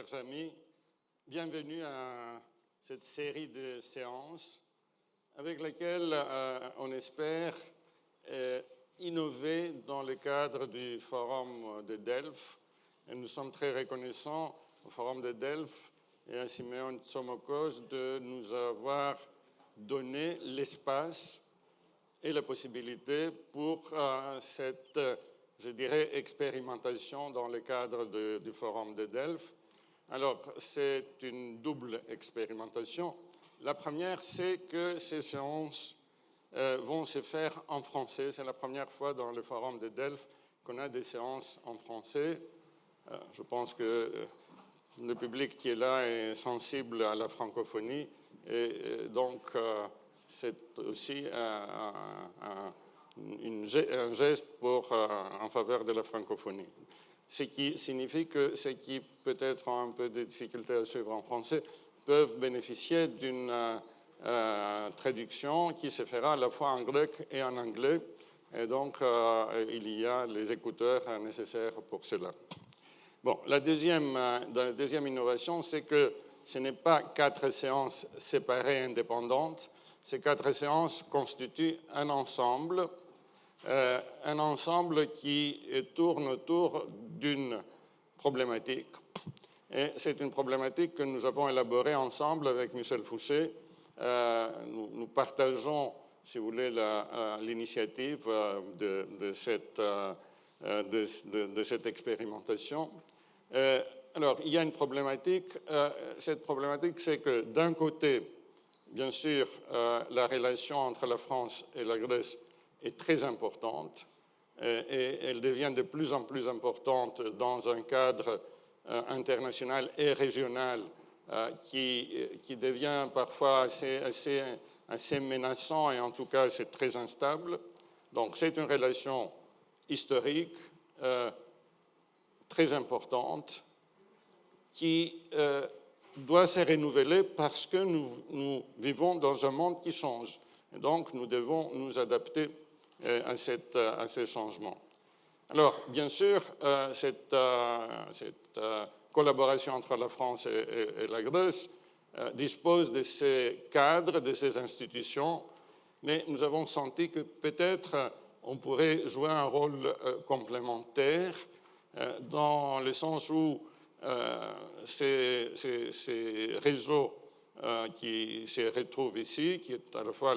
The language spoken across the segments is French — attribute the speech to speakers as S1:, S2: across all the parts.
S1: chers amis, bienvenue à cette série de séances avec laquelle on espère innover dans le cadre du Forum de Delft. Et nous sommes très reconnaissants au Forum de Delft et à Simeon Tsomokos de nous avoir donné l'espace et la possibilité pour cette, je dirais, expérimentation dans le cadre du Forum de Delft. Alors, c'est une double expérimentation. La première, c'est que ces séances vont se faire en français. C'est la première fois dans le Forum de Delft qu'on a des séances en français. Je pense que le public qui est là est sensible à la francophonie et donc c'est aussi un geste en faveur de la francophonie. Ce qui signifie que ceux qui peut-être ont un peu de difficultés à suivre en français peuvent bénéficier d'une traduction qui se fera à la fois en grec et en anglais. Et donc, il y a les écouteurs nécessaires pour cela. Bon, la deuxième innovation, c'est que ce n'est pas 4 séances séparées, indépendantes. Ces 4 séances constituent un ensemble qui tourne autour d'une problématique. Et c'est une problématique que nous avons élaborée ensemble avec Michel Fouché. Nous partageons, si vous voulez, l'initiative de cette expérimentation. Alors, il y a une problématique. Cette problématique, c'est que d'un côté, bien sûr, la relation entre la France et la Grèce est très importante et elle devient de plus en plus importante dans un cadre international et régional qui devient parfois assez menaçant et en tout cas c'est très instable. Donc c'est une relation historique très importante qui doit se renouveler parce que nous vivons dans un monde qui change. Et donc, nous devons nous adapter à ces changements. Alors, bien sûr, cette collaboration entre la France et la Grèce dispose de ces cadres, de ces institutions, mais nous avons senti que peut-être on pourrait jouer un rôle complémentaire dans le sens où ces réseaux qui se retrouvent ici, qui est à la fois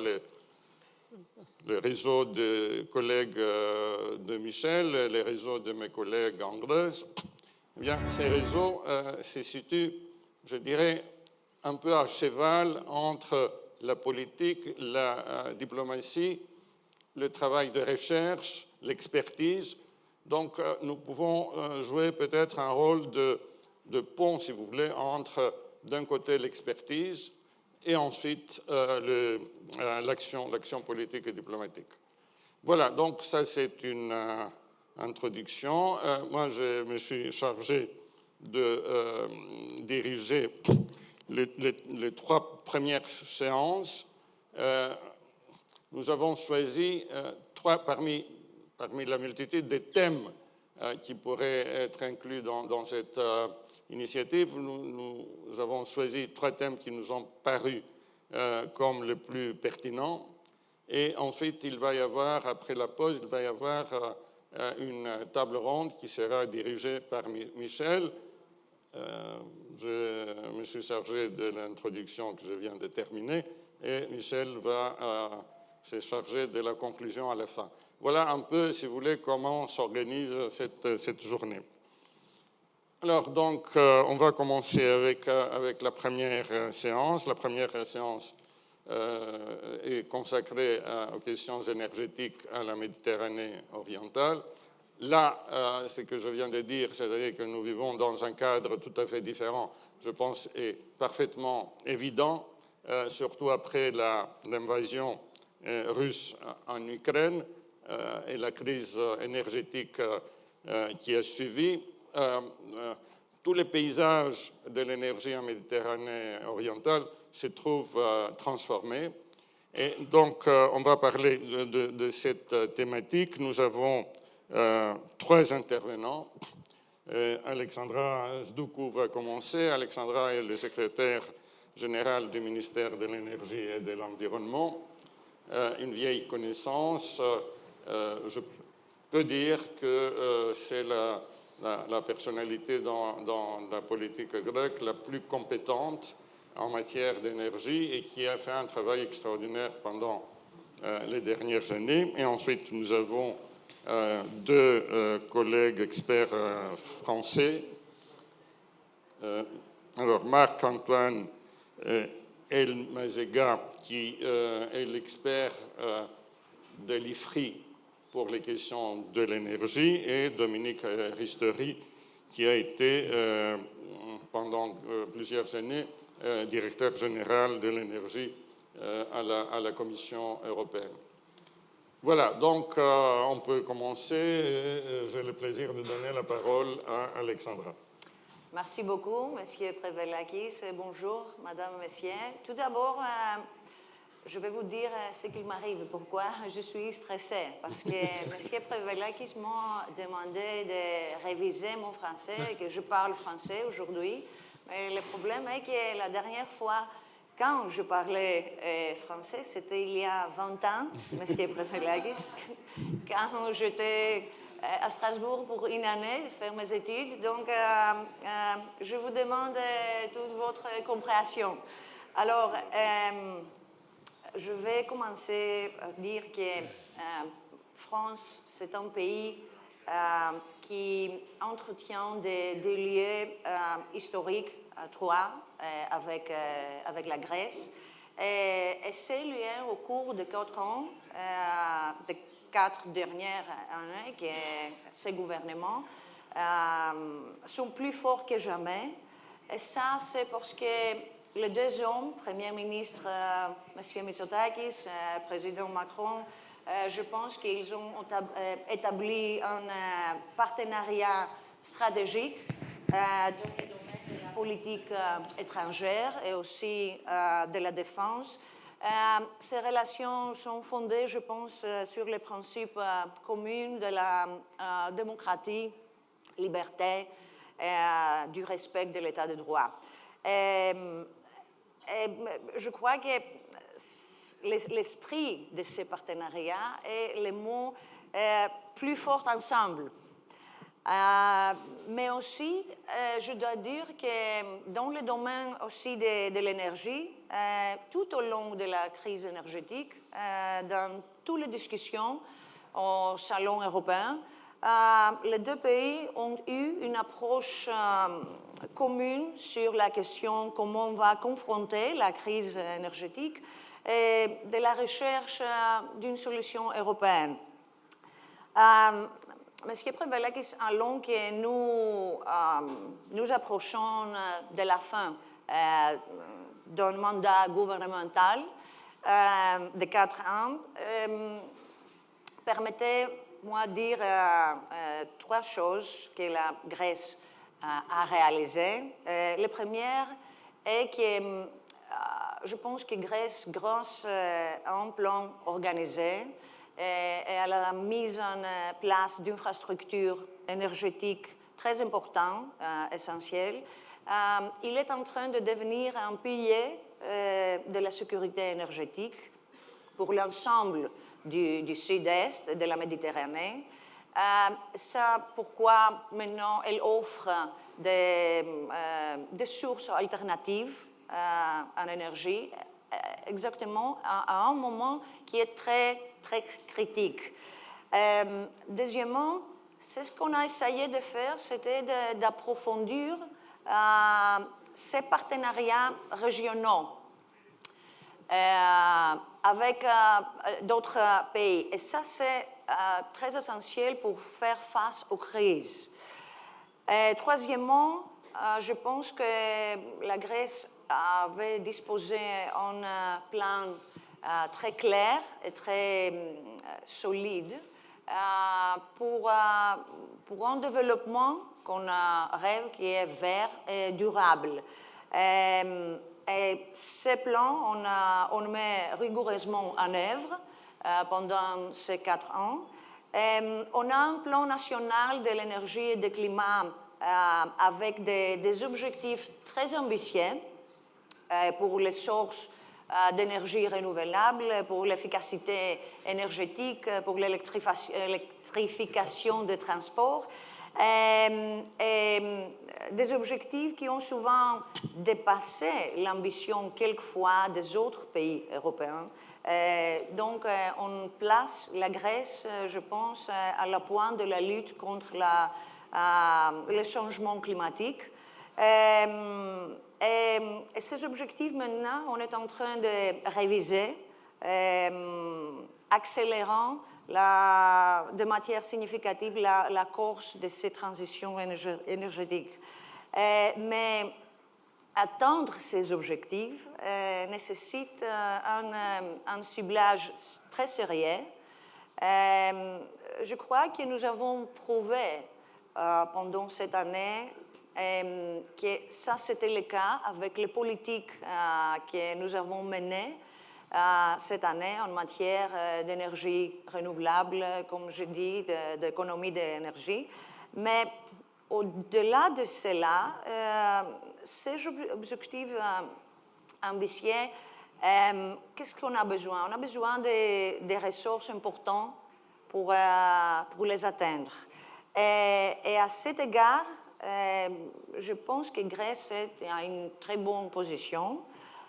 S1: le réseau de collègues de Michel, les réseaux de mes collègues en Grèce, eh bien, ces réseaux se situent, je dirais, un peu à cheval entre la politique, la diplomatie, le travail de recherche, l'expertise. Donc, nous pouvons jouer peut-être un rôle de pont, si vous voulez, entre, d'un côté, l'expertise et ensuite l'action politique et diplomatique. Voilà, donc ça, c'est une introduction. Moi, je me suis chargé de diriger les 3 premières séances. Nous avons choisi 3 parmi la multitude des thèmes qui pourraient être inclus dans cette initiative. Nous avons choisi 3 thèmes qui nous ont paru comme les plus pertinents. Et ensuite, il va y avoir, après la pause, il va y avoir une table ronde qui sera dirigée par Michel. Je me suis chargé de l'introduction que je viens de terminer et Michel va se charger de la conclusion à la fin. Voilà un peu, si vous voulez, comment s'organise cette journée. Alors, donc, on va commencer avec la première séance. La première séance est consacrée aux questions énergétiques à la Méditerranée orientale. Là, ce que je viens de dire, c'est-à-dire que nous vivons dans un cadre tout à fait différent, je pense, est parfaitement évident, surtout après l'invasion russe en Ukraine et la crise énergétique qui a suivi. Tous les paysages de l'énergie en Méditerranée orientale se trouvent transformés. Et donc, on va parler de cette thématique. Nous avons 3 intervenants. Alexandra Zdoukou va commencer. Alexandra est le secrétaire général du ministère de l'Énergie et de l'Environnement. Une vieille connaissance. Je peux dire que c'est la personnalité dans la politique grecque la plus compétente en matière d'énergie et qui a fait un travail extraordinaire pendant les dernières années. Et ensuite, nous avons deux collègues experts français. Alors, Marc-Antoine Elmazega, qui est l'expert de l'IFRI pour les questions de l'énergie, et Dominique Ristori, qui a été pendant plusieurs années directeur général de l'énergie à la Commission européenne. Voilà, donc on peut commencer. J'ai le plaisir de donner la parole à Alexandra.
S2: Merci beaucoup, Monsieur Prevellakis. Bonjour, Madame, Messieurs. Tout d'abord, je vais vous dire ce qu'il m'arrive, pourquoi je suis stressée. Parce que M. Prevellakis m'a demandé de réviser mon français et que je parle français aujourd'hui. Mais le problème est que la dernière fois, quand je parlais français, c'était il y a 20 ans, M. Prevellakis, quand j'étais à Strasbourg pour une année, faire mes études. Donc, je vous demande toute votre compréhension. Alors, je vais commencer à dire que France, c'est un pays qui entretient des liens historiques étroits avec la Grèce. Et ces liens, au cours de 4 ans, des 4 dernières années, que ces gouvernements sont plus forts que jamais. Et ça, c'est parce que les deux hommes, Premier ministre M. Mitsotakis, Président Macron, je pense qu'ils ont établi un partenariat stratégique dans le domaine de la politique étrangère et aussi de la défense. Ces relations sont fondées, je pense, sur les principes communs de la démocratie, liberté et du respect de l'état de droit. Et je crois que l'esprit de ces partenariats est le mot plus fort ensemble. Mais aussi, je dois dire que dans le domaine aussi de l'énergie, tout au long de la crise énergétique, dans toutes les discussions au Salon européen, les deux pays ont eu une approche commune sur la question comment on va confronter la crise énergétique et de la recherche d'une solution européenne. Monsieur Prevellakis, alors que nous approchons de la fin d'un mandat gouvernemental de 4 ans, permettez-moi de dire 3 choses que la Grèce a réalisées. La première est que je pense que Grèce, grâce à un plan organisé et à la mise en place d'infrastructures énergétiques très importantes, essentielles, il est en train de devenir un pilier de la sécurité énergétique pour l'ensemble du sud-est de la Méditerranée. C'est pourquoi maintenant elle offre des sources alternatives en énergie, exactement à un moment qui est très, très critique. Deuxièmement, c'est ce qu'on a essayé de faire, c'était d'approfondir ces partenariats régionaux avec d'autres pays. Et ça, c'est très essentiel pour faire face aux crises. Troisièmement, je pense que la Grèce avait disposé un plan très clair et très solide pour un développement qu'on rêve qui est vert et durable. Et ce plan, on met rigoureusement en œuvre pendant ces 4 ans. On a un plan national de l'énergie et du climat avec des objectifs très ambitieux pour les sources d'énergie renouvelable, pour l'efficacité énergétique, pour l'électrification des transports. Des objectifs qui ont souvent dépassé l'ambition quelquefois des autres pays européens. Donc, on place la Grèce, je pense, à la pointe de la lutte contre le changement climatique. Et ces objectifs, maintenant, on est en train de réviser, accélérant de manière significative la course de ces transitions énergétiques. Mais atteindre ces objectifs nécessite un ciblage très sérieux. Je crois que nous avons prouvé pendant cette année que ça, c'était le cas avec les politiques que nous avons menées cette année en matière d'énergie renouvelable, comme je dis, d'économie d'énergie. Mais au-delà de cela, ces objectifs ambitieux, qu'est-ce qu'on a besoin? On a besoin des ressources importantes pour les atteindre. Et à cet égard, je pense que Grèce est à une très bonne position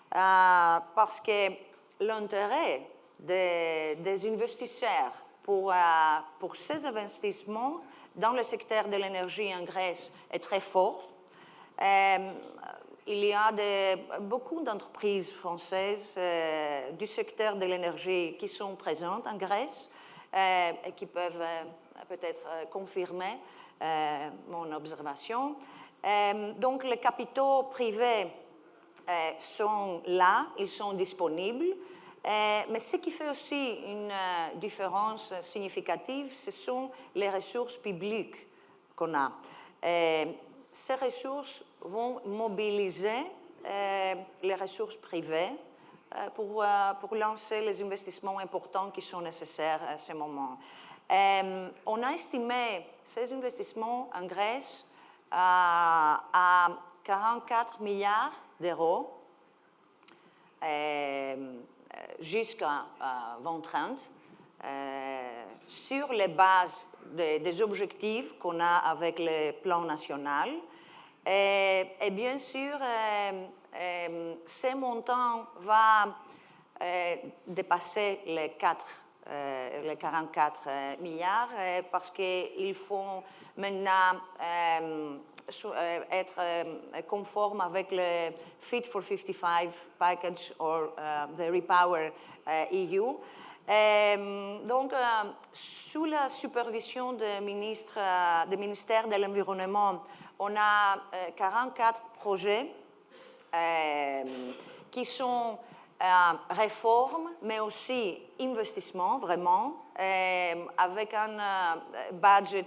S2: parce que l'intérêt des investisseurs pour ces investissements dans le secteur de l'énergie en Grèce est très fort. Il y a beaucoup d'entreprises françaises du secteur de l'énergie qui sont présentes en Grèce et qui peuvent peut-être confirmer mon observation. Donc, les capitaux privés sont là, ils sont disponibles. Mais ce qui fait aussi une différence significative, ce sont les ressources publiques qu'on a. Ces ressources vont mobiliser les ressources privées pour lancer les investissements importants qui sont nécessaires à ce moment. On a estimé ces investissements en Grèce à 44 milliards d'euros jusqu'à 2030 sur les bases des objectifs qu'on a avec le plan national. Et bien sûr, ces montants vont dépasser les 44 milliards parce qu'il faut maintenant être conforme avec le Fit for 55 package or the Repower EU. Donc, sous la supervision du ministère de l'Environnement, on a 44 projets qui sont réformes, mais aussi investissements, vraiment, avec un budget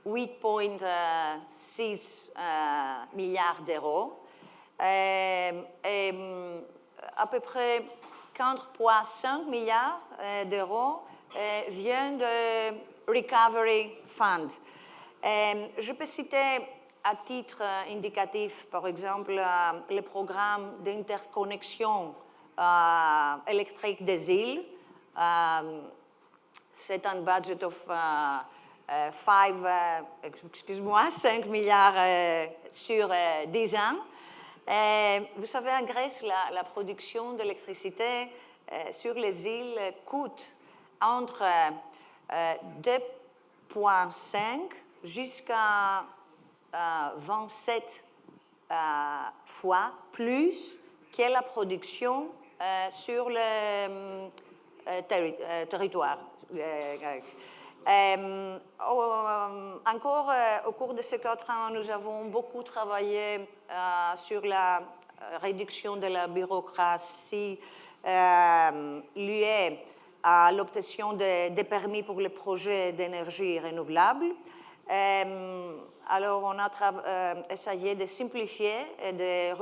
S2: 8,6 milliards d'euros. Et à peu près 4,5 milliards d'euros viennent de Recovery Fund. Je peux citer à titre indicatif, par exemple, le programme d'interconnexion électrique des îles. C'est un budget de 5 milliards sur 10 ans. Vous savez, en Grèce, la production d'électricité sur les îles coûte entre 2,5 jusqu'à 27 fois plus que la production sur le territoire. Encore au cours de ces 4 ans, nous avons beaucoup travaillé sur la réduction de la bureaucratie liée à l'obtention des permis pour les projets d'énergie renouvelable. Alors, on a essayé de simplifier et de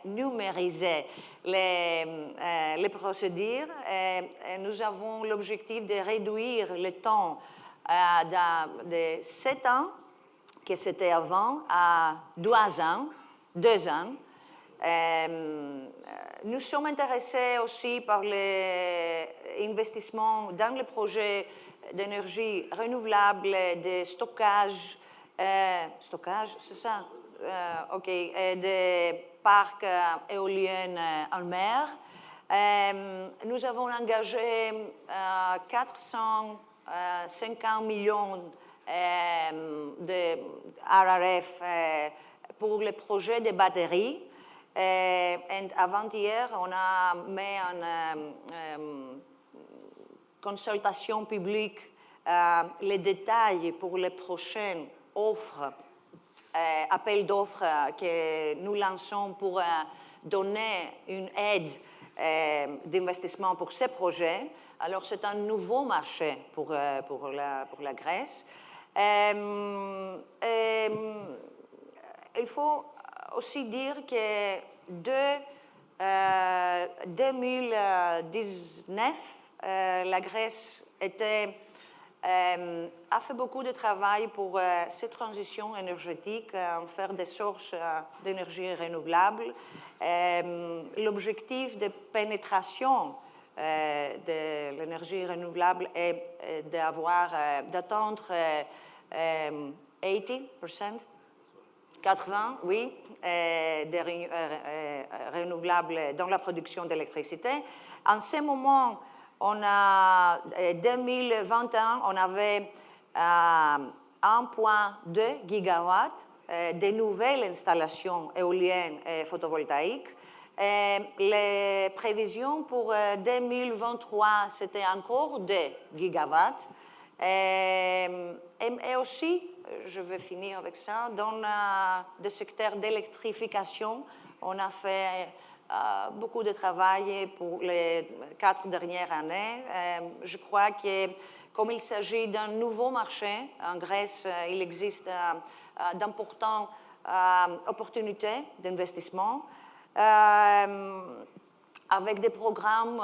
S2: numériser les procédures. Et nous avons l'objectif de réduire le temps de 7 ans que c'était avant à 2 ans. 2 ans. Nous sommes intéressés aussi par les investissements dans les projets d'énergie renouvelable, de stockage, c'est ça? OK, des parcs éoliens en mer. Nous avons engagé 450 millions de RRF pour les projets de batteries. Et avant-hier, on a mis en consultation publique les détails pour les prochaines offres, appels d'offres que nous lançons pour donner une aide d'investissement pour ces projets. Alors, c'est un nouveau marché pour la Grèce. Il faut aussi dire que de 2019, la Grèce a fait beaucoup de travail pour cette transition énergétique, en faire des sources d'énergie renouvelable. L'objectif de pénétration de l'énergie renouvelable est d'atteindre 80%. 80, oui, de renouvelables dans la production d'électricité. En ce moment, 2021, on avait 1,2 gigawatts de nouvelles installations éoliennes et photovoltaïques. Les prévisions pour 2023, c'était encore 2 gigawatts. Et aussi, je vais finir avec ça, dans le secteur d'électrification, on a fait beaucoup de travail pour les 4 dernières années. Je crois que comme il s'agit d'un nouveau marché, en Grèce, il existe d'importantes opportunités d'investissement avec des programmes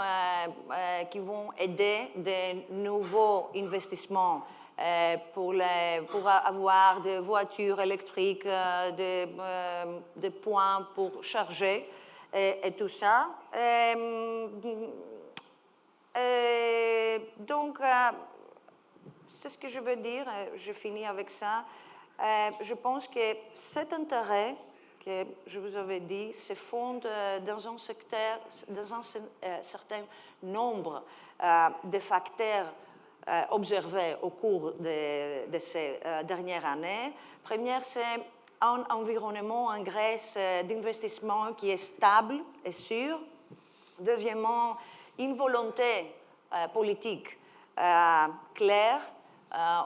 S2: qui vont aider des nouveaux investissements pour avoir des voitures électriques, des points pour charger et tout ça. Donc, c'est ce que je veux dire. Je finis avec ça. Je pense que cet intérêt que je vous avais dit se fonde dans un secteur, dans un certain nombre de facteurs observés au cours de ces dernières années. Première, c'est un environnement en Grèce d'investissement qui est stable et sûr. Deuxièmement, une volonté politique claire.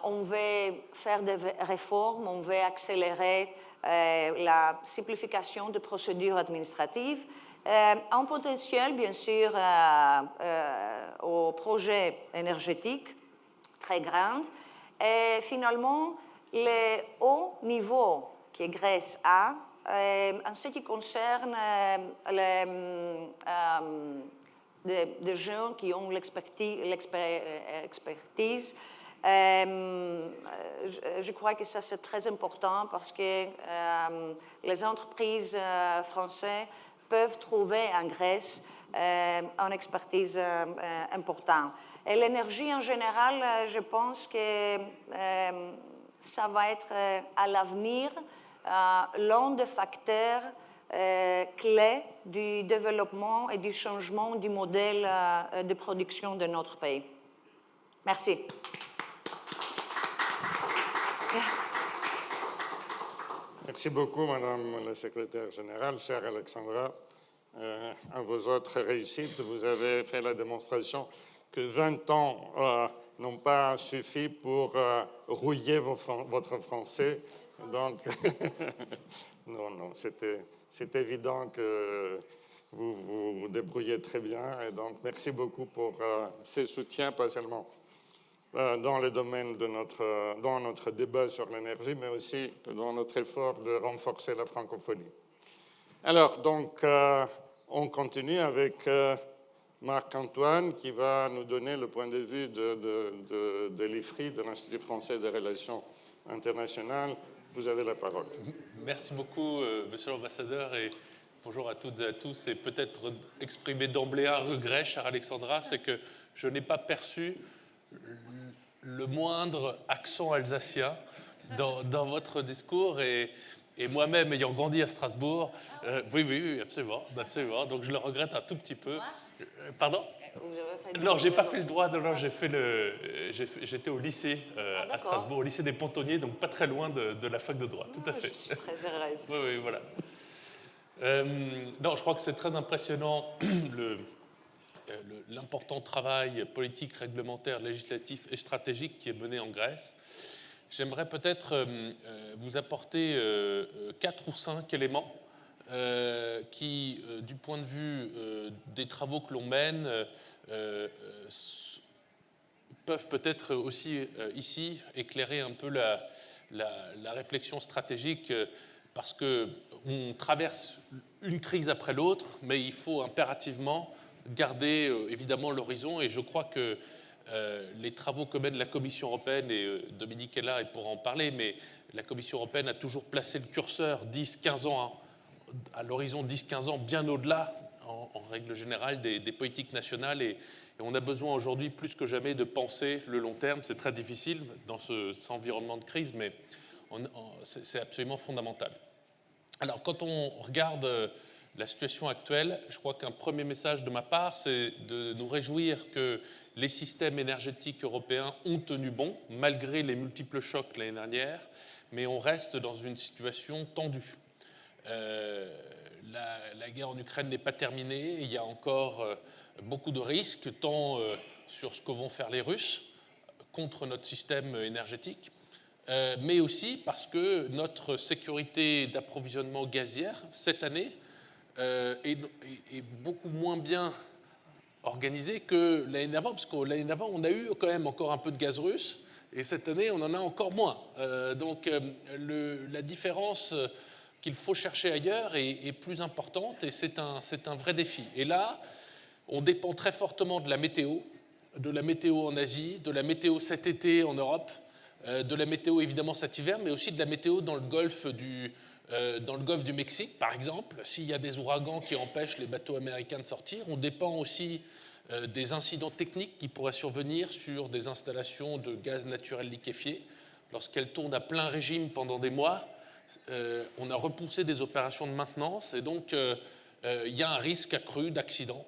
S2: On veut faire des réformes, on veut accélérer la simplification des procédures administratives. Un potentiel, bien sûr, au projet énergétique très grand. Et finalement, le haut niveau que Grèce a, en ce qui concerne des gens qui ont l'expertise, je crois que ça c'est très important parce que les entreprises françaises peuvent trouver en Grèce une expertise importante. Et l'énergie en général, je pense que ça va être à l'avenir l'un des facteurs clés du développement et du changement du modèle de production de notre pays. Merci.
S1: Merci beaucoup, Madame la Secrétaire générale, chère Alexandra. À vos autres réussites, vous avez fait la démonstration que 20 ans n'ont pas suffi pour rouiller votre français. Donc, non, c'est évident que vous vous débrouillez très bien. Et donc, merci beaucoup pour ces soutiens, pas seulement dans le domaine dans notre débat sur l'énergie, mais aussi dans notre effort de renforcer la francophonie. Alors, donc, on continue avec Marc-Antoine qui va nous donner le point de vue de l'IFRI, de l'Institut français des relations internationales, Vous avez la parole.
S3: Merci beaucoup, monsieur l'ambassadeur, et bonjour à toutes et à tous. Et peut-être exprimer d'emblée un regret, chère Alexandra, c'est que je n'ai pas perçu le moindre accent alsacien dans votre discours. Et moi-même, ayant grandi à Strasbourg, oui, absolument. Donc je le regrette un tout petit peu. Pardon ? Non, j'ai pas fait le droit. Non, j'étais au lycée à Strasbourg, au lycée des Pontonniers, donc pas très loin de la fac de droit. Tout à fait.
S2: Je suis très heureuse.
S3: Oui, voilà. Non, je crois que c'est très impressionnant l'important travail politique, réglementaire, législatif et stratégique qui est mené en Grèce. J'aimerais peut-être vous apporter 4 ou 5 éléments qui, du point de vue des travaux que l'on mène, peuvent peut-être aussi ici éclairer un peu la réflexion stratégique, parce qu'on traverse une crise après l'autre, mais il faut impérativement garder évidemment l'horizon, et je crois que les travaux que mène la Commission européenne, et Dominique est là et pourra en parler, mais la Commission européenne a toujours placé le curseur 10-15 ans à l'horizon 10-15 ans, bien au-delà, en règle générale, des politiques nationales. Et on a besoin aujourd'hui, plus que jamais, de penser le long terme. C'est très difficile dans cet environnement de crise, mais c'est absolument fondamental. Alors, quand on regarde la situation actuelle, je crois qu'un premier message de ma part, c'est de nous réjouir que les systèmes énergétiques européens ont tenu bon, malgré les multiples chocs l'année dernière, mais on reste dans une situation tendue. La guerre en Ukraine n'est pas terminée, il y a encore beaucoup de risques, tant sur ce que vont faire les Russes contre notre système énergétique, mais aussi parce que notre sécurité d'approvisionnement gazière, cette année, est beaucoup moins bien organisée que l'année d'avant, parce que l'année d'avant, on a eu quand même encore un peu de gaz russe, et cette année, on en a encore moins. Donc la différence qu'il faut chercher ailleurs est plus importante, et c'est un vrai défi. Et là, on dépend très fortement de la météo en Asie, de la météo cet été en Europe, de la météo évidemment cet hiver, mais aussi de la météo dans le golfe du Mexique, par exemple. S'il y a des ouragans qui empêchent les bateaux américains de sortir, on dépend aussi des incidents techniques qui pourraient survenir sur des installations de gaz naturel liquéfié. Lorsqu'elles tournent à plein régime pendant des mois, on a repoussé des opérations de maintenance, et donc il y a un risque accru d'accident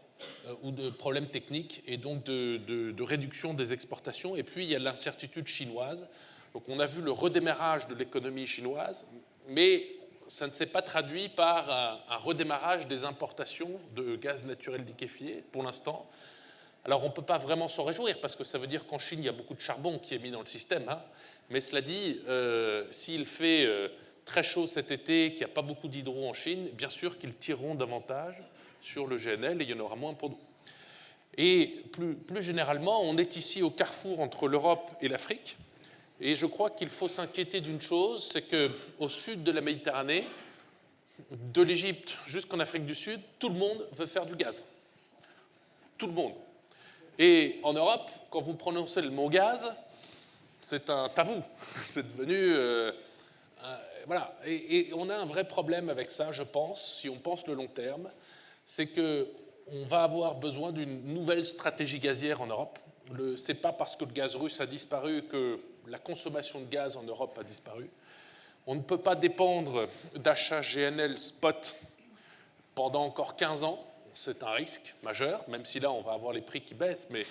S3: ou de problèmes techniques, et donc de réduction des exportations. Et puis il y a l'incertitude chinoise. Donc on a vu le redémarrage de l'économie chinoise, mais ça ne s'est pas traduit par un redémarrage des importations de gaz naturel liquéfié pour l'instant. Alors on ne peut pas vraiment s'en réjouir, parce que ça veut dire qu'en Chine, il y a beaucoup de charbon qui est mis dans le système. Mais cela dit, s'il fait très chaud cet été, qu'il n'y a pas beaucoup d'hydro en Chine, bien sûr qu'ils tireront davantage sur le GNL, et il y en aura moins pour nous. Et plus généralement, on est ici au carrefour entre l'Europe et l'Afrique, et je crois qu'il faut s'inquiéter d'une chose, c'est qu'au sud de la Méditerranée, de l'Égypte jusqu'en Afrique du Sud, tout le monde veut faire du gaz. Tout le monde. Et en Europe, quand vous prononcez le mot gaz, c'est un tabou. C'est devenu... voilà. Et on a un vrai problème avec ça, je pense, si on pense le long terme, c'est qu'on va avoir besoin d'une nouvelle stratégie gazière en Europe. Ce n'est pas parce que le gaz russe a disparu que la consommation de gaz en Europe a disparu. On ne peut pas dépendre d'achats GNL spot pendant encore 15 ans. C'est un risque majeur, même si là, on va avoir les prix qui baissent, mais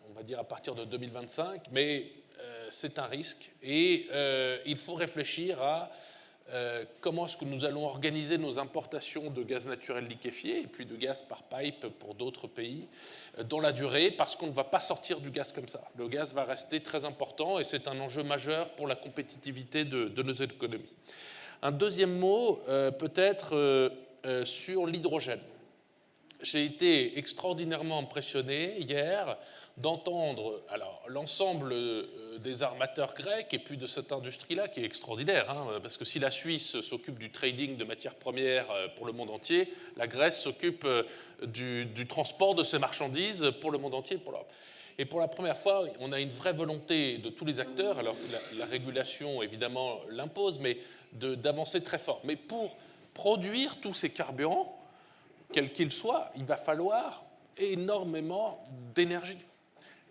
S3: on va dire à partir de 2025. Mais c'est un risque, et il faut réfléchir à comment est-ce que nous allons organiser nos importations de gaz naturel liquéfié et puis de gaz par pipe pour d'autres pays dans la durée, parce qu'on ne va pas sortir du gaz comme ça. Le gaz va rester très important, et c'est un enjeu majeur pour la compétitivité de nos économies. Un deuxième mot, peut-être sur l'hydrogène. J'ai été extraordinairement impressionné hier d'entendre l'ensemble des armateurs grecs et puis de cette industrie-là qui est extraordinaire, parce que si la Suisse s'occupe du trading de matières premières pour le monde entier, la Grèce s'occupe du transport de ces marchandises pour le monde entier, pour l'Europe. Et pour la première fois, on a une vraie volonté de tous les acteurs, alors que la régulation, évidemment, l'impose, mais d'avancer très fort. Mais pour produire tous ces carburants, quels qu'ils soient, il va falloir énormément d'énergie,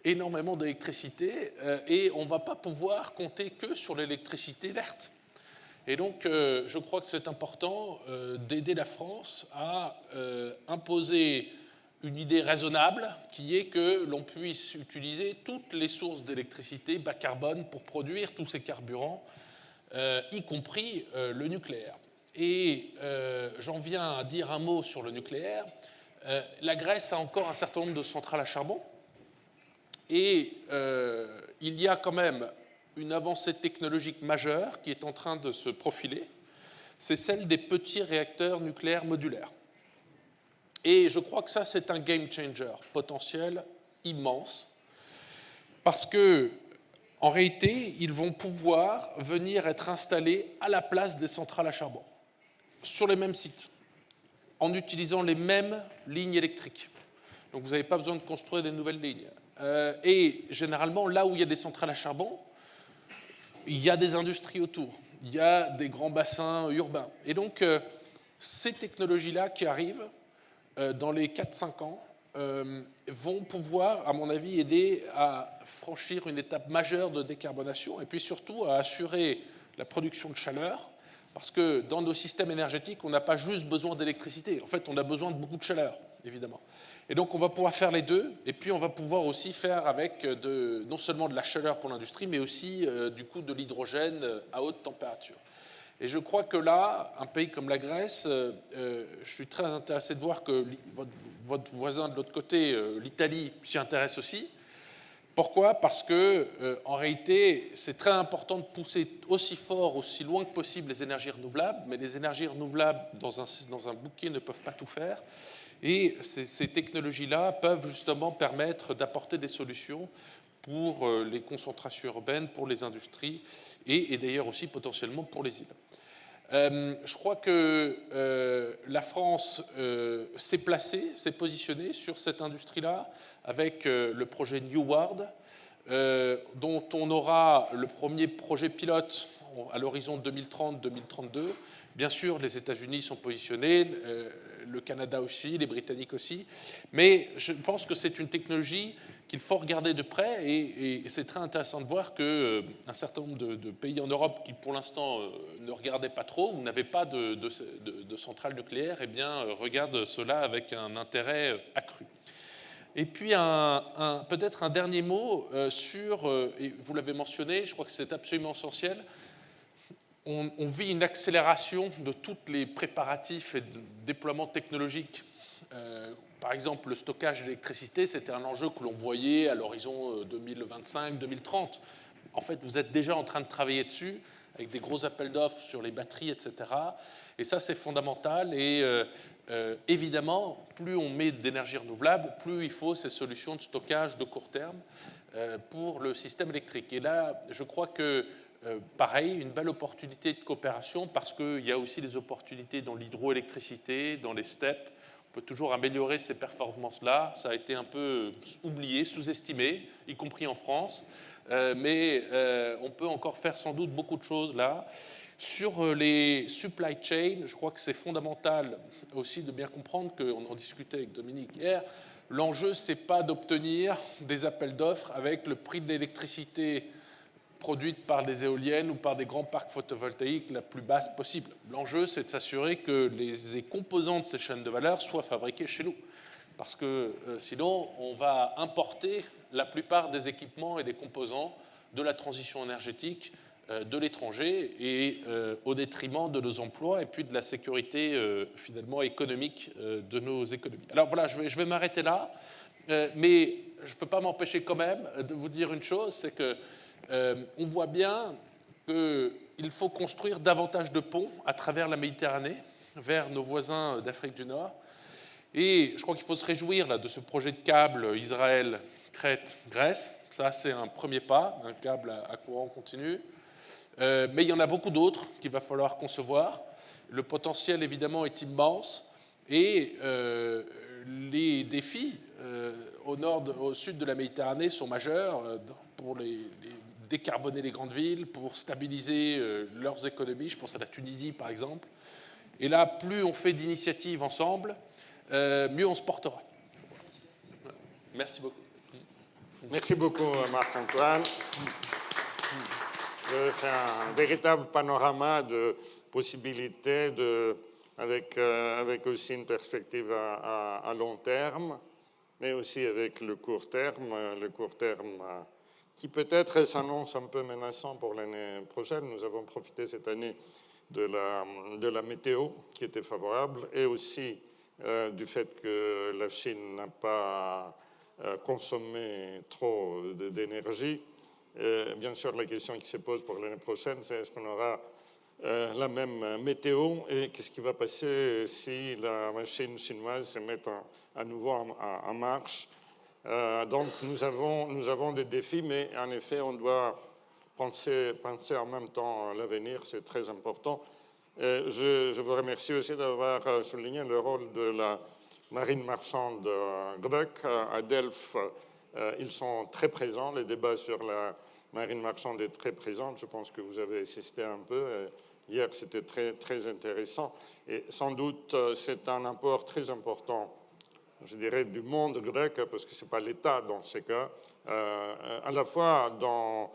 S3: énormément d'électricité, et on ne va pas pouvoir compter que sur l'électricité verte. Et donc, je crois que c'est important d'aider la France à imposer une idée raisonnable, qui est que l'on puisse utiliser toutes les sources d'électricité bas carbone pour produire tous ces carburants, y compris le nucléaire. Et j'en viens à dire un mot sur le nucléaire. La Grèce a encore un certain nombre de centrales à charbon, et il y a quand même une avancée technologique majeure qui est en train de se profiler, c'est celle des petits réacteurs nucléaires modulaires. Et je crois que ça, c'est un game changer potentiel immense, parce que, en réalité, ils vont pouvoir venir être installés à la place des centrales à charbon, sur les mêmes sites, en utilisant les mêmes lignes électriques. Donc vous n'avez pas besoin de construire des nouvelles lignes. Et généralement, là où il y a des centrales à charbon, il y a des industries autour, il y a des grands bassins urbains. Et donc, ces technologies-là qui arrivent dans les 4-5 ans vont pouvoir, à mon avis, aider à franchir une étape majeure de décarbonation et puis surtout à assurer la production de chaleur, parce que dans nos systèmes énergétiques, on n'a pas juste besoin d'électricité. En fait, on a besoin de beaucoup de chaleur, évidemment. Et donc, on va pouvoir faire les deux, et puis on va pouvoir aussi faire avec non seulement de la chaleur pour l'industrie, mais aussi du coup de l'hydrogène à haute température. Et je crois que là, un pays comme la Grèce, je suis très intéressé de voir que votre voisin de l'autre côté, l'Italie, s'y intéresse aussi. Pourquoi ? Parce que, en réalité, c'est très important de pousser aussi fort, aussi loin que possible les énergies renouvelables, mais les énergies renouvelables dans un bouquet ne peuvent pas tout faire. Et ces technologies-là peuvent justement permettre d'apporter des solutions pour les concentrations urbaines, pour les industries et d'ailleurs aussi potentiellement pour les îles. Je crois que la France s'est placée, s'est positionnée sur cette industrie-là avec le projet New World, dont on aura le premier projet pilote à l'horizon 2030-2032. Bien sûr, les États-Unis sont positionnés, le Canada aussi, les Britanniques aussi, mais je pense que c'est une technologie qu'il faut regarder de près, et c'est très intéressant de voir qu'un certain nombre de pays en Europe qui, pour l'instant, ne regardaient pas trop ou n'avaient pas de centrales nucléaires, eh bien, regardent cela avec un intérêt accru. Et puis, peut-être un dernier mot sur, et vous l'avez mentionné, je crois que c'est absolument essentiel, on vit une accélération de tous les préparatifs et de déploiement technologique. Par exemple, le stockage d'électricité, c'était un enjeu que l'on voyait à l'horizon 2025-2030. En fait, vous êtes déjà en train de travailler dessus, avec des gros appels d'offres sur les batteries, etc. Et ça, c'est fondamental. Et évidemment, plus on met d'énergie renouvelable, plus il faut ces solutions de stockage de court terme pour le système électrique. Et là, je crois que pareil, une belle opportunité de coopération, parce qu'il y a aussi des opportunités dans l'hydroélectricité, dans les steppes. On peut toujours améliorer ces performances-là. Ça a été un peu oublié, sous-estimé, y compris en France. Mais on peut encore faire sans doute beaucoup de choses là. Sur les supply chains, je crois que c'est fondamental aussi de bien comprendre, qu'on en discutait avec Dominique hier, l'enjeu, ce n'est pas d'obtenir des appels d'offres avec le prix de l'électricité produite par des éoliennes ou par des grands parcs photovoltaïques la plus basse possible. L'enjeu, c'est de s'assurer que les composants de ces chaînes de valeur soient fabriqués chez nous. Parce que sinon, on va importer la plupart des équipements et des composants de la transition énergétique de l'étranger, et au détriment de nos emplois et puis de la sécurité finalement économique de nos économies. Alors voilà, je vais m'arrêter là, mais je ne peux pas m'empêcher quand même de vous dire une chose, c'est que on voit bien qu'il faut construire davantage de ponts à travers la Méditerranée vers nos voisins d'Afrique du Nord. Et je crois qu'il faut se réjouir là, de ce projet de câble Israël, Crète, Grèce. Ça, c'est un premier pas, un câble à courant continu. Mais il y en a beaucoup d'autres qu'il va falloir concevoir. Le potentiel, évidemment, est immense. Et les défis au sud de la Méditerranée sont majeurs pour décarboner les grandes villes, pour stabiliser leurs économies. Je pense à la Tunisie, par exemple. Et là, plus on fait d'initiatives ensemble, mieux on se portera. Merci beaucoup.
S1: Merci beaucoup, Marc-Antoine. Je fais un véritable panorama de possibilités avec aussi une perspective à long terme, mais aussi avec le court terme qui peut-être s'annonce un peu menaçant pour l'année prochaine. Nous avons profité cette année de la météo qui était favorable et aussi du fait que la Chine n'a pas consommé trop d'énergie. Bien sûr, la question qui se pose pour l'année prochaine, c'est est-ce qu'on aura la même météo et qu'est-ce qui va passer si la machine chinoise se met à nouveau en marche. Donc nous avons des défis, mais en effet, on doit penser en même temps à l'avenir, c'est très important. Je vous remercie aussi d'avoir souligné le rôle de la marine marchande grecque. À Delphes, ils sont très présents. Les débats sur la marine marchande est très présent. Je pense que vous avez assisté un peu. Hier, c'était très, très intéressant. Et sans doute, c'est un apport très important, je dirais, du monde grec, parce que ce n'est pas l'État dans ces cas, à la fois dans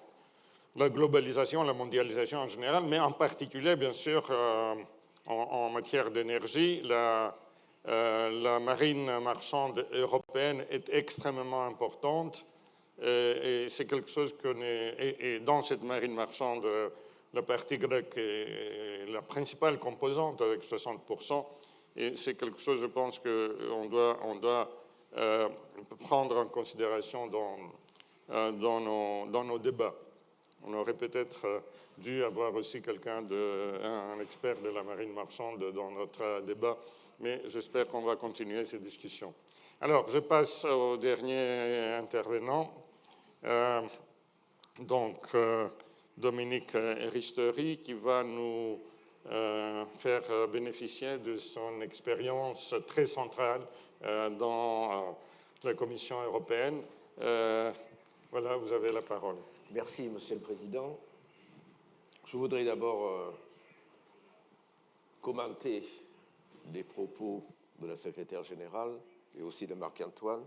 S1: la globalisation, la mondialisation en général, mais en particulier, bien sûr, en matière d'énergie, la marine marchande européenne est extrêmement importante et c'est quelque chose qu'on est... Et dans cette marine marchande, la partie grecque est la principale composante avec 60%. Et c'est quelque chose, je pense, qu'on doit prendre en considération dans nos débats. On aurait peut-être dû avoir aussi un expert de la marine marchande dans notre débat, mais j'espère qu'on va continuer ces discussions. Alors, je passe au dernier intervenant. Dominique Eristeuri, qui va nous faire bénéficier de son expérience très centrale dans la Commission européenne. Voilà, vous avez la parole.
S4: Merci, Monsieur le Président. Je voudrais d'abord commenter les propos de la secrétaire générale et aussi de Marc-Antoine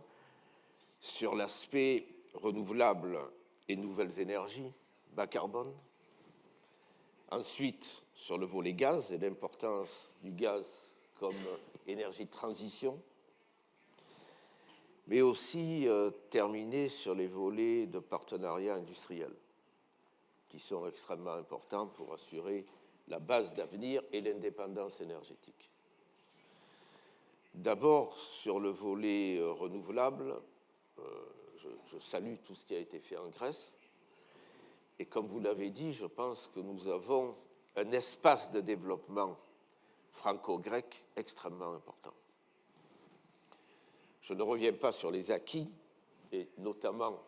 S4: sur l'aspect renouvelable et nouvelles énergies, bas carbone. Ensuite, sur le volet gaz et l'importance du gaz comme énergie de transition, mais aussi terminer sur les volets de partenariat industriel qui sont extrêmement importants pour assurer la base d'avenir et l'indépendance énergétique. D'abord, sur le volet renouvelable, je salue tout ce qui a été fait en Grèce. Et comme vous l'avez dit, je pense que nous avons un espace de développement franco-grec extrêmement important. Je ne reviens pas sur les acquis, et notamment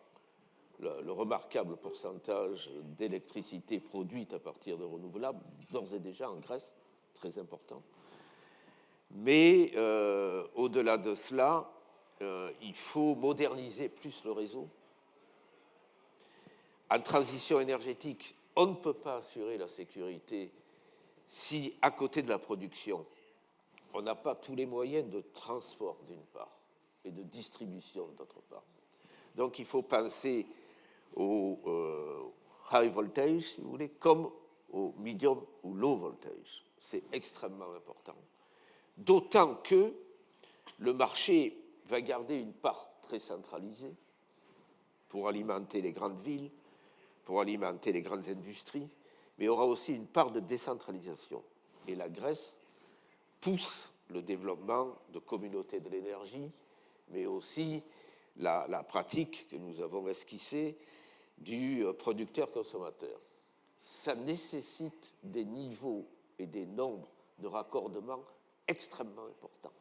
S4: le remarquable pourcentage d'électricité produite à partir de renouvelables, d'ores et déjà en Grèce, très important. Mais au-delà de cela, il faut moderniser plus le réseau. En transition énergétique, on ne peut pas assurer la sécurité si, à côté de la production, on n'a pas tous les moyens de transport, d'une part, et de distribution, d'autre part. Donc, il faut penser au high voltage, si vous voulez, comme au medium ou low voltage. C'est extrêmement important. D'autant que le marché va garder une part très centralisée pour alimenter les grandes villes, pour alimenter les grandes industries, mais aura aussi une part de décentralisation. Et la Grèce pousse le développement de communautés de l'énergie, mais aussi la pratique que nous avons esquissée du producteur-consommateur. Ça nécessite des niveaux et des nombres de raccordements extrêmement importants.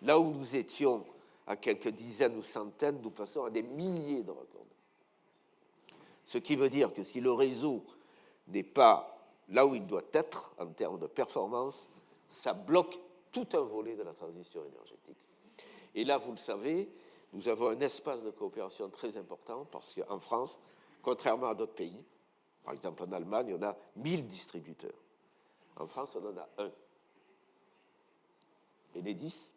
S4: Là où nous étions à quelques dizaines ou centaines, nous passons à des milliers de raccordements. Ce qui veut dire que si le réseau n'est pas là où il doit être en termes de performance, ça bloque tout un volet de la transition énergétique. Et là, vous le savez, nous avons un espace de coopération très important parce qu'en France, contrairement à d'autres pays, par exemple en Allemagne, on a 1000 distributeurs. En France, on en a un. Et les 10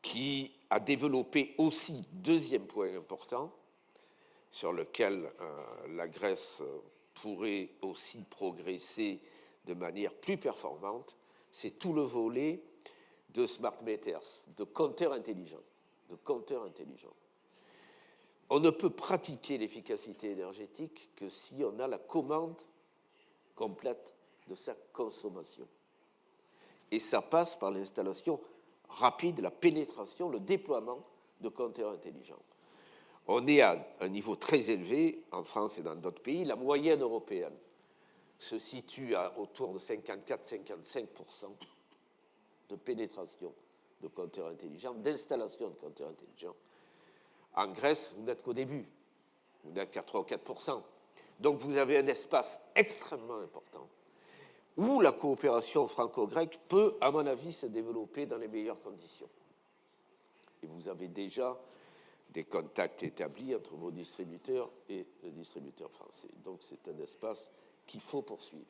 S4: qui a développé aussi, deuxième point important, sur lequel la Grèce pourrait aussi progresser de manière plus performante, c'est tout le volet de smart meters, de compteurs intelligents. On ne peut pratiquer l'efficacité énergétique que si on a la commande complète de sa consommation. Et ça passe par l'installation rapide, la pénétration, le déploiement de compteurs intelligents. On est à un niveau très élevé en France et dans d'autres pays. La moyenne européenne se situe autour de 54-55% de pénétration de compteurs intelligents, d'installation de compteurs intelligents. En Grèce, vous n'êtes qu'au début. Vous n'êtes qu'à 3 ou 4%. Donc vous avez un espace extrêmement important où la coopération franco-grecque peut, à mon avis, se développer dans les meilleures conditions. Et vous avez déjà des contacts établis entre vos distributeurs et les distributeurs français. Donc c'est un espace qu'il faut poursuivre.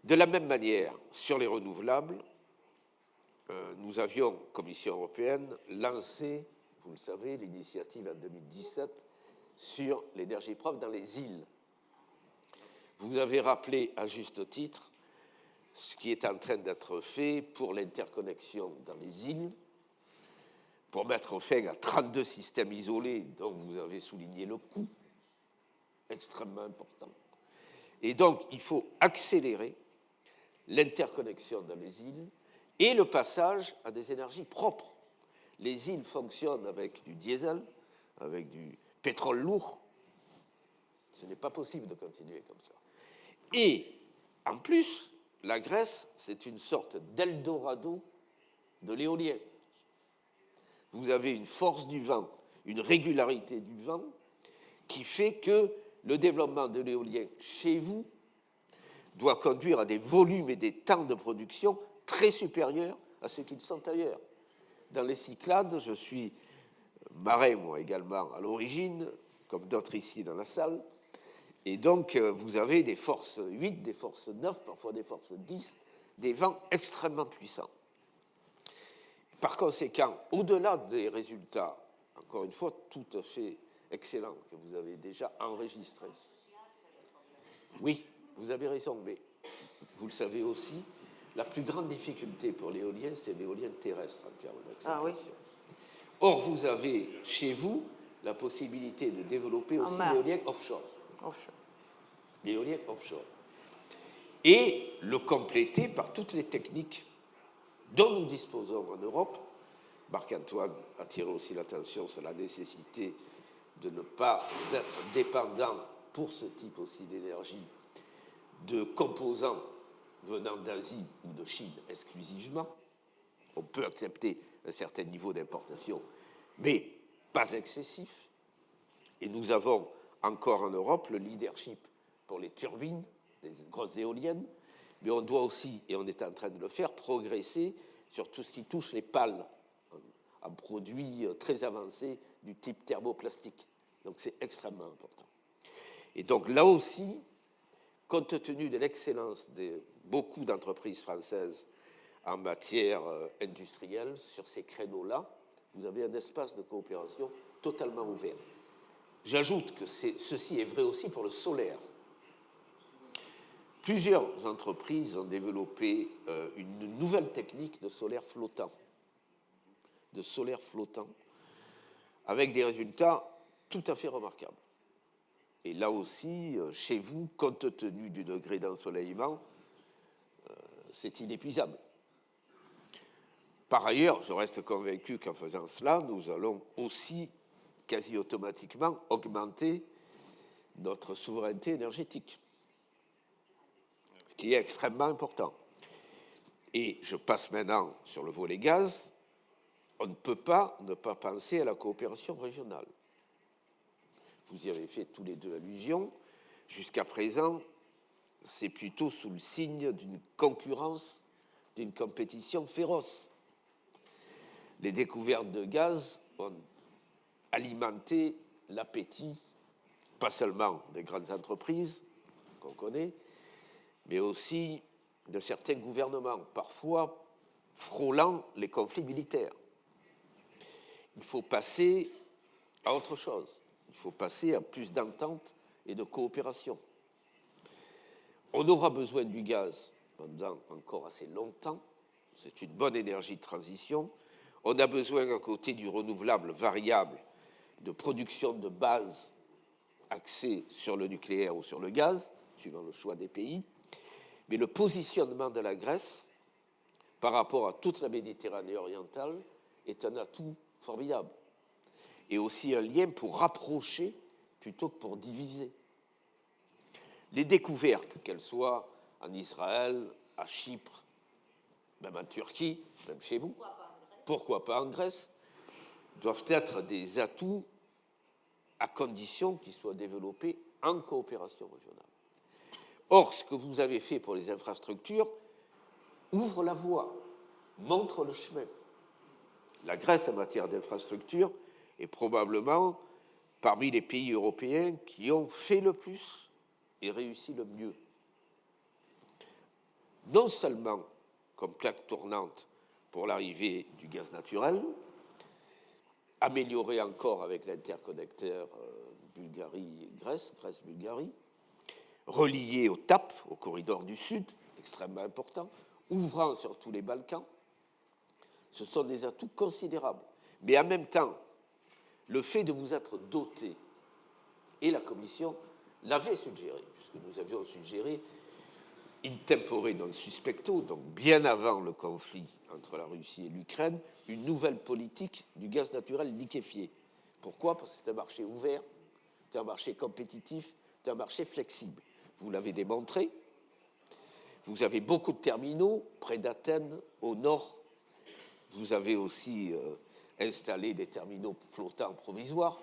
S4: De la même manière, sur les renouvelables, nous avions, Commission européenne, lancé, vous le savez, l'initiative en 2017 sur l'énergie propre dans les îles. Vous avez rappelé à juste titre ce qui est en train d'être fait pour l'interconnexion dans les îles, pour mettre fin à 32 systèmes isolés dont vous avez souligné le coût, extrêmement important. Et donc, il faut accélérer l'interconnexion dans les îles et le passage à des énergies propres. Les îles fonctionnent avec du diesel, avec du pétrole lourd. Ce n'est pas possible de continuer comme ça. Et, en plus, la Grèce, c'est une sorte d'Eldorado de l'éolien. Vous avez une force du vent, une régularité du vent qui fait que le développement de l'éolien chez vous doit conduire à des volumes et des temps de production très supérieurs à ceux qu'ils sont ailleurs. Dans les Cyclades, je suis marin, moi également, à l'origine, comme d'autres ici dans la salle, et donc vous avez des forces 8, des forces 9, parfois des forces 10, des vents extrêmement puissants. Par conséquent, au-delà des résultats, encore une fois, tout à fait excellents que vous avez déjà enregistrés. Oui, vous avez raison, mais vous le savez aussi, la plus grande difficulté pour l'éolien, c'est l'éolien terrestre en termes d'acceptation. Ah oui. Or, vous avez chez vous la possibilité de développer aussi l'éolien offshore. L'éolien offshore. Et le compléter par toutes les techniques dont nous disposons en Europe. Marc-Antoine a tiré aussi l'attention sur la nécessité de ne pas être dépendant pour ce type aussi d'énergie de composants venant d'Asie ou de Chine exclusivement. On peut accepter un certain niveau d'importation, mais pas excessif. Et nous avons encore en Europe le leadership pour les turbines, des grosses éoliennes, mais on doit aussi, et on est en train de le faire, progresser sur tout ce qui touche les pales, un produit très avancé du type thermoplastique. Donc c'est extrêmement important. Et donc là aussi, compte tenu de l'excellence de beaucoup d'entreprises françaises en matière industrielle, sur ces créneaux-là, vous avez un espace de coopération totalement ouvert. J'ajoute que ceci est vrai aussi pour le solaire. Plusieurs entreprises ont développé une nouvelle technique de solaire flottant, avec des résultats tout à fait remarquables. Et là aussi, chez vous, compte tenu du degré d'ensoleillement, c'est inépuisable. Par ailleurs, je reste convaincu qu'en faisant cela, nous allons aussi quasi automatiquement augmenter notre souveraineté énergétique, ce qui est extrêmement important. Et je passe maintenant sur le volet gaz. On ne peut pas ne pas penser à la coopération régionale. Vous y avez fait tous les deux allusion. Jusqu'à présent, c'est plutôt sous le signe d'une concurrence, d'une compétition féroce les découvertes de gaz ont alimenté l'appétit, pas seulement des grandes entreprises qu'on connaît, mais aussi de certains gouvernements, parfois frôlant les conflits militaires. Il faut passer à autre chose. Il faut passer à plus d'entente et de coopération. On aura besoin du gaz pendant encore assez longtemps. C'est une bonne énergie de transition. On a besoin, à côté du renouvelable variable, de production de base axée sur le nucléaire ou sur le gaz, suivant le choix des pays. Mais le positionnement de la Grèce par rapport à toute la Méditerranée orientale est un atout formidable. Et aussi un lien pour rapprocher plutôt que pour diviser. Les découvertes, qu'elles soient en Israël, à Chypre, même en Turquie, même chez vous, pourquoi pas en Grèce, doivent être des atouts à condition qu'ils soient développés en coopération régionale. Or, ce que vous avez fait pour les infrastructures ouvre la voie, montre le chemin. La Grèce, en matière d'infrastructures, est probablement parmi les pays européens qui ont fait le plus et réussi le mieux. Non seulement comme plaque tournante pour l'arrivée du gaz naturel, amélioré encore avec l'interconnecteur Bulgarie-Grèce, Grèce-Bulgarie, relié au TAP, au corridor du Sud, extrêmement important, ouvrant sur tous les Balkans. Ce sont des atouts considérables. Mais en même temps, le fait de vous être doté, et la Commission l'avait suggéré, puisque nous avions suggéré in tempore non suspecto, donc bien avant le conflit entre la Russie et l'Ukraine, une nouvelle politique du gaz naturel liquéfié. Pourquoi ? Parce que c'est un marché ouvert, c'est un marché compétitif, c'est un marché flexible. Vous l'avez démontré. Vous avez beaucoup de terminaux près d'Athènes, au nord. Vous avez aussi installé des terminaux flottants provisoires.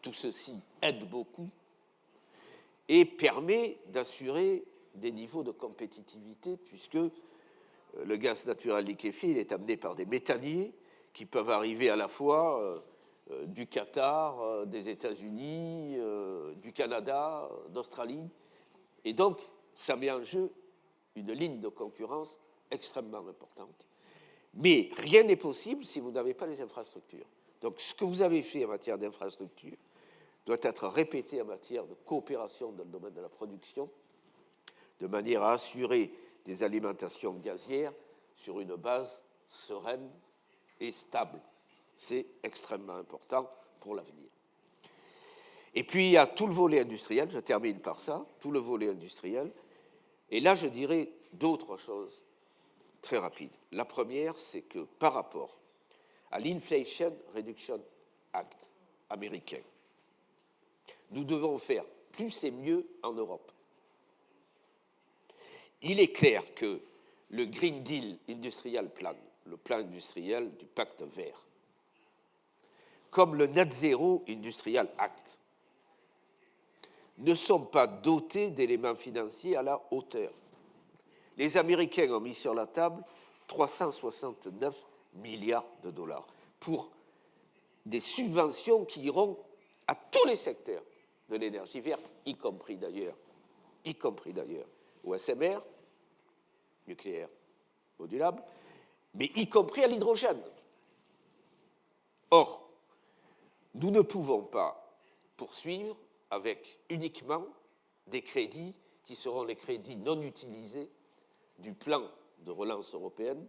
S4: Tout ceci aide beaucoup et permet d'assurer des niveaux de compétitivité, puisque le gaz naturel liquéfié, il est amené par des méthaniers qui peuvent arriver à la fois du Qatar, des États-Unis, du Canada, d'Australie. Et donc, ça met en jeu une ligne de concurrence extrêmement importante. Mais rien n'est possible si vous n'avez pas les infrastructures. Donc, ce que vous avez fait en matière d'infrastructures doit être répété en matière de coopération dans le domaine de la production, de manière à assurer des alimentations gazières sur une base sereine et stable. C'est extrêmement important pour l'avenir. Et puis, il y a tout le volet industriel, je termine par ça, tout le volet industriel. Et là, je dirais d'autres choses très rapides. La première, c'est que par rapport à l'Inflation Reduction Act américain, nous devons faire plus et mieux en Europe. Il est clair que le Green Deal Industrial Plan, le plan industriel du pacte vert, comme le Net Zero Industrial Act, ne sont pas dotés d'éléments financiers à la hauteur. Les Américains ont mis sur la table 369 milliards de dollars pour des subventions qui iront à tous les secteurs de l'énergie verte, y compris d'ailleurs au SMR, nucléaire modulable, mais y compris à l'hydrogène. Or, nous ne pouvons pas poursuivre avec uniquement des crédits qui seront les crédits non utilisés du plan de relance européenne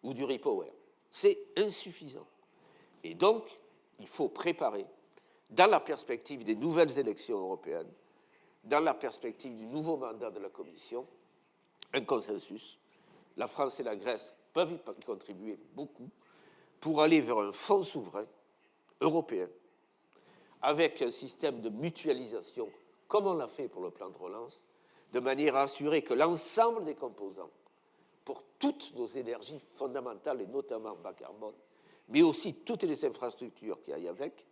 S4: ou du REPower. C'est insuffisant. Et donc, il faut préparer, dans la perspective des nouvelles élections européennes, dans la perspective du nouveau mandat de la Commission, un consensus. La France et la Grèce peuvent y contribuer beaucoup pour aller vers un fonds souverain européen avec un système de mutualisation, comme on l'a fait pour le plan de relance, de manière à assurer que l'ensemble des composants, pour toutes nos énergies fondamentales et notamment bas carbone, mais aussi toutes les infrastructures qui aillent avec,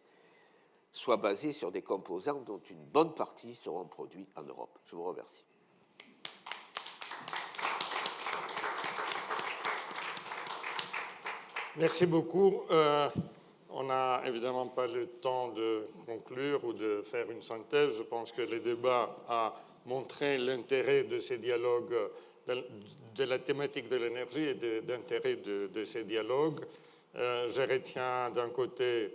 S4: soient basés sur des composants dont une bonne partie seront produits en Europe. Je vous remercie.
S1: Merci beaucoup. On n'a évidemment pas le temps de conclure ou de faire une synthèse. Je pense que le débat a montré l'intérêt de ces dialogues, de la thématique de l'énergie et de l'intérêt de ces dialogues. Je retiens d'un côté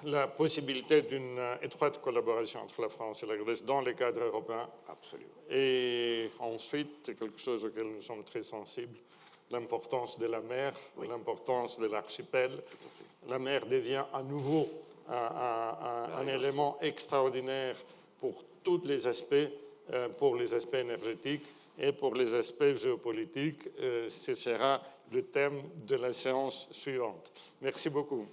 S1: la possibilité d'une étroite collaboration entre la France et la Grèce dans le cadre européen.
S4: Absolument.
S1: Et ensuite, c'est quelque chose auquel nous sommes très sensibles, l'importance de la mer, l'importance de l'archipel. La mer devient à nouveau un élément extraordinaire pour tous les aspects, pour les aspects énergétiques et pour les aspects géopolitiques. Ce sera le thème de la séance suivante. Merci beaucoup.